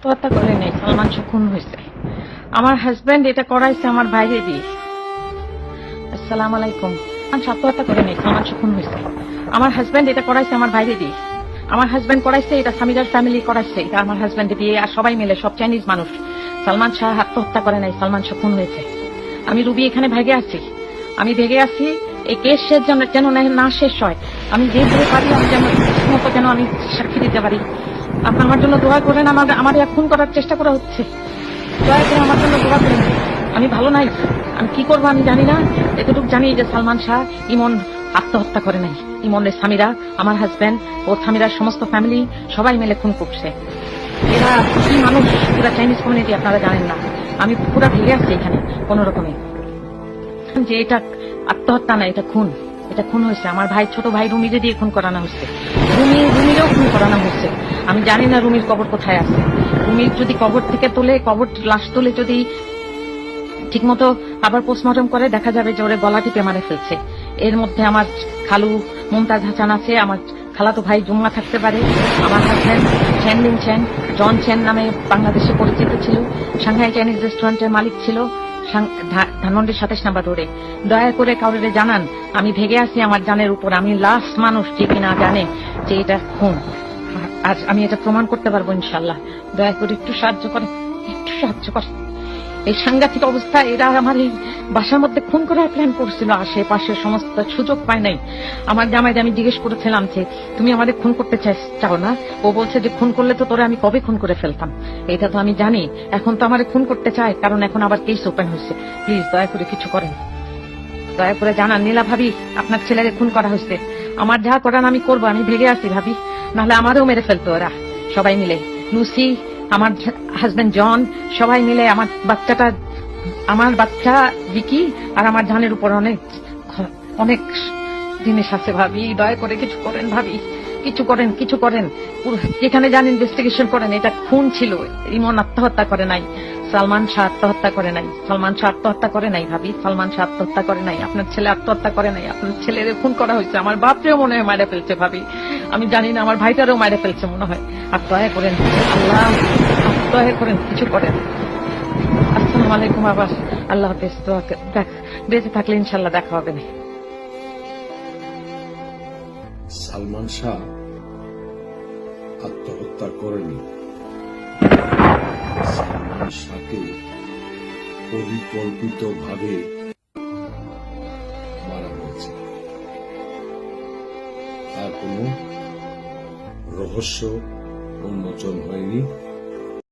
হত্যা করে নেই, সালমান শাহ খুন হয়েছে। আমার হাজবেন্ড এটা করাইছে আমার ভাইরে দিয়ে। আসসালামু আলাইকুম। আত্মহত্যা করে নেই, সালমান শাহ খুন হয়েছে। আমার হাজবেন্ড এটা করাইছে আমার ভাইরে দিয়ে। আমার হাজবেন্ড করাইছে এটা, সামিরার ফ্যামিলি করাইছে এটা আমার হাজবেন্ড দিয়ে, আর সবাই মিলে, সব চাইনিজ মানুষ। সালমান শাহ আত্মহত্যা করে নাই, সালমান শাহ খুন হয়েছে। আমি রুবি এখানে ভেগে আছি, আমি ভেগে আছি। এই কেস শেষ যেন না শেষ হয়। আমি যেভাবে পারি আমি যেন মতো যেন আমি সাক্ষী দিতে পারি। আপনি আমার জন্য দোয়া করেন। আমার খুন করার চেষ্টা করা হচ্ছে, দয়া করে আমার জন্য দোয়া করেন। আমি ভালো নাই, আমি কি করবো আমি জানি না। এতটুকু জানি যে সালমান শাহ ইমন আত্মহত্যা করে নাই। ইমনের স্বামীরা, আমার হাজবেন্ড ও স্বামীরা, সমস্ত ফ্যামিলি সবাই মিলে খুন করছে। এরা কি মানুষ, পুরা চাইনিজ কমিউনিটি, আপনারা জানেন না। আমি পুরা ভেঙে আছি এখানে কোন রকমে, যে এটা আত্মহত্যা না, এটা খুন। এটা খুন হয়েছে। আমার ভাই, ছোট ভাই রুমিরে দিয়ে খুন করানো হচ্ছে। রুমিরেও খুন করানো হচ্ছে। আমি জানি না রুমির কবর কোথায় আছে। রুমির যদি কবর থেকে তোলে, কবর লাশ তুলে যদি ঠিক মতো আবার পোস্টমর্টম করে, দেখা যাবে যে ওরে গলা টিপে মারে ফেলছে। এর মধ্যে আমার খালু মুমতাজ হাসান আছে, আমার খালাতো ভাই জুম্মা থাকতে পারে, আমার হাজবেন্ড চ্যান লিন চ্যান, জন চ্যান নামে বাংলাদেশে পরিচিত ছিল, সাংহাই চাইনিজ রেস্টুরেন্টের মালিক ছিল ধানমন্ডি 27 নম্বর রোডে। দয়া করে কাউরে জানান আমি ভেগে আছি আমার জানের উপর। আমি লাস্ট মানুষ যে কিনা জানে যে এটা খুন। আজ আমি এটা প্রমাণ করতে পারবো ইনশাল্লাহ। দয়া করে একটু সাহায্য করেন, একটু সাহায্য করেন। এই সাংঘাতিক অবস্থা, এরা আমার এই বাসার মধ্যে খুন করার প্ল্যান করছিল। আশেপাশে সমস্ত সুযোগ পায় নাই। আমার জামাইকে আমি জিজ্ঞেস করেছিলাম যে তুমি আমাদের খুন করতে চাও না? ও বলছে যে খুন করলে তো তোরে আমি কবে খুন করে ফেলতাম। এটা তো আমি জানি। এখন তো আমার খুন করতে চায়, কারণ এখন আবার কেস ওপেন হয়েছে। প্লিজ দয়া করে কিছু করেন, দয়া করে জানান। নীলা ভাবি, আপনার ছেলেকে খুন করা হয়েছে। আমার যা করান আমি করবো। আমি ভেগে আছি ভাবি, নাহলে আমারও মেরে ফেলতো ওরা সবাই মিলে। লুসি, আমার হাজবেন্ড জন, সবাই মিলে আমার বাচ্চা ভিকি আর আমার জানের উপর অনেক অনেক জিনিস আছে ভাবি। দয়া করে কিছু করেন ভাবি, কিছু করেন, কিছু করেন। যেখানে যান ইনভেস্টিগেশন করেন। এটা খুন ছিল। ইমন আত্মহত্যা করে নাই, সালমান শাহ আত্মহত্যা করে নাই। সালমান শাহ আত্মহত্যা করে নাই ভাবি, সালমান শাহ আত্মহত্যা করে নাই। আপনার ছেলে আত্মহত্যা করে নাই, আপনার ছেলের খুন করা হয়েছে। আমার বাপরেও মনে হয় মারা ফেলছে ভাবি, আমি জানি না। আমার ভাইটারও মারা ফেলছে মনে হয়। আর দয়া করেন আল্লাহ, দয়া করেন, কিছু করেন। আসসালামু আলাইকুম। আবার আল্লাহ হাফেজ। বেঁচে থাকলে ইনশাল্লাহ দেখা হবে না। সালমান শাহ আত্মহত্যা করেনি। সালমান শাহকে পরিকল্পিতভাবে মারা হয়েছে। তার কোনো রহস্য উন্মোচন হয়নি।